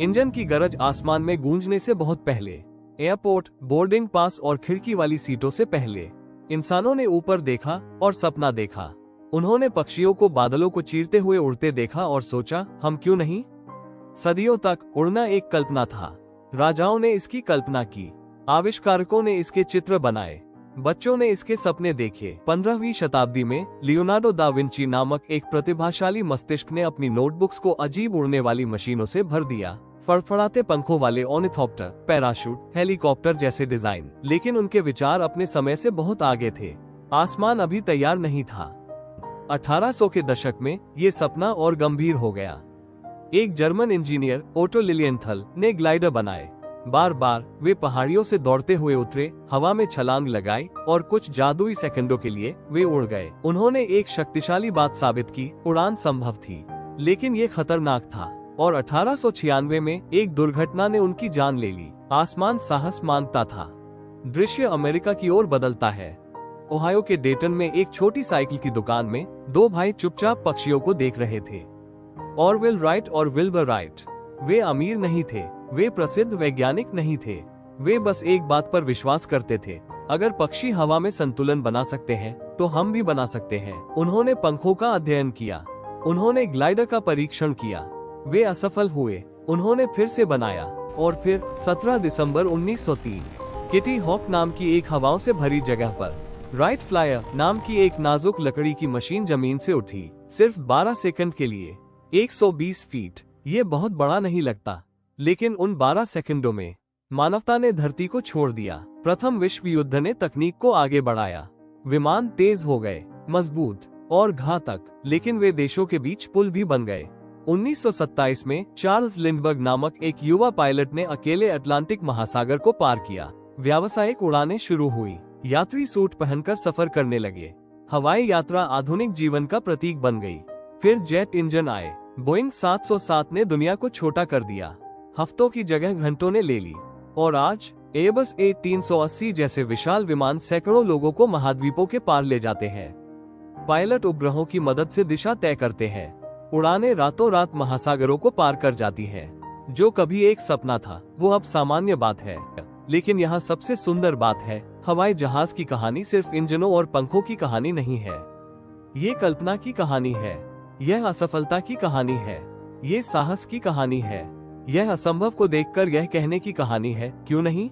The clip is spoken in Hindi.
इंजन की गरज आसमान में गूंजने से बहुत पहले, एयरपोर्ट, बोर्डिंग पास और खिड़की वाली सीटों से पहले इंसानों ने ऊपर देखा और सपना देखा। उन्होंने पक्षियों को बादलों को चीरते हुए उड़ते देखा और सोचा, हम क्यों नहीं। सदियों तक उड़ना एक कल्पना था। राजाओं ने इसकी कल्पना की, आविष्कारकों ने इसके चित्र बनाए, बच्चों ने इसके सपने देखे। 15वीं शताब्दी में लियोनार्डो दा विंची नामक एक प्रतिभाशाली मस्तिष्क ने अपनी नोटबुक्स को अजीब उड़ने वाली मशीनों से भर दिया। फड़फड़ाते पंखों वाले ऑर्निथॉप्टर, पैराशूट, हेलीकॉप्टर जैसे डिजाइन। लेकिन उनके विचार अपने समय से बहुत आगे थे। आसमान अभी तैयार नहीं था। 1800 के दशक में ये सपना और गंभीर हो गया। एक जर्मन इंजीनियर ओटो लिलियनथल ने ग्लाइडर बनाए। बार बार वे पहाड़ियों से दौड़ते हुए उतरे, हवा में छलांग लगाई और कुछ जादुई सेकंडों के लिए वे उड़ गए। उन्होंने एक शक्तिशाली बात साबित की, उड़ान संभव थी, लेकिन ये खतरनाक था। और 1896 में एक दुर्घटना ने उनकी जान ले ली। आसमान साहस मांगता था। दृश्य अमेरिका की ओर बदलता है। ओहायो के डेटन में एक छोटी साइकिल की दुकान में दो भाई चुपचाप पक्षियों को देख रहे थे। ऑरवेल राइट और विल्बर राइट। वे अमीर नहीं थे, वे प्रसिद्ध वैज्ञानिक नहीं थे, वे बस एक बात पर विश्वास करते थे, अगर पक्षी हवा में संतुलन बना सकते हैं तो हम भी बना सकते हैं। उन्होंने पंखों का अध्ययन किया, उन्होंने ग्लाइडर का परीक्षण किया, वे असफल हुए, उन्होंने फिर से बनाया और फिर 17 दिसंबर 1903 किटी हॉक नाम की एक हवाओं से भरी जगह पर राइट फ्लायर नाम की एक नाजुक लकड़ी की मशीन जमीन से उठी, सिर्फ 12 सेकंड के लिए, 120 फीट। ये बहुत बड़ा नहीं लगता, लेकिन उन 12 सेकंडों में मानवता ने धरती को छोड़ दिया। प्रथम विश्व युद्ध ने तकनीक को आगे बढ़ाया। विमान तेज हो गए, मजबूत और घातक, लेकिन वे देशों के बीच पुल भी बन गए। 1927 में चार्ल्स लिंडबर्ग नामक एक युवा पायलट ने अकेले अटलांटिक महासागर को पार किया। व्यावसायिक उड़ानें शुरू हुई, यात्री सूट पहनकर सफर करने लगे। हवाई यात्रा आधुनिक जीवन का प्रतीक बन गई। फिर जेट इंजन आए। बोइंग 707 ने दुनिया को छोटा कर दिया, हफ्तों की जगह घंटों ने ले ली। और आज एयरबस A380 जैसे विशाल विमान सैकड़ों लोगों को महाद्वीपों के पार ले जाते हैं। पायलट उपग्रहों की मदद से दिशा तय करते हैं। उड़ानें रातों रात महासागरों को पार कर जाती हैं। जो कभी एक सपना था वो अब सामान्य बात है। लेकिन यहाँ सबसे सुंदर बात है, हवाई जहाज की कहानी सिर्फ इंजनों और पंखों की कहानी नहीं है। ये कल्पना की कहानी है, यह असफलता की कहानी है, ये साहस की कहानी है, यह असंभव को देखकर यह कहने की कहानी है, क्यों नहीं।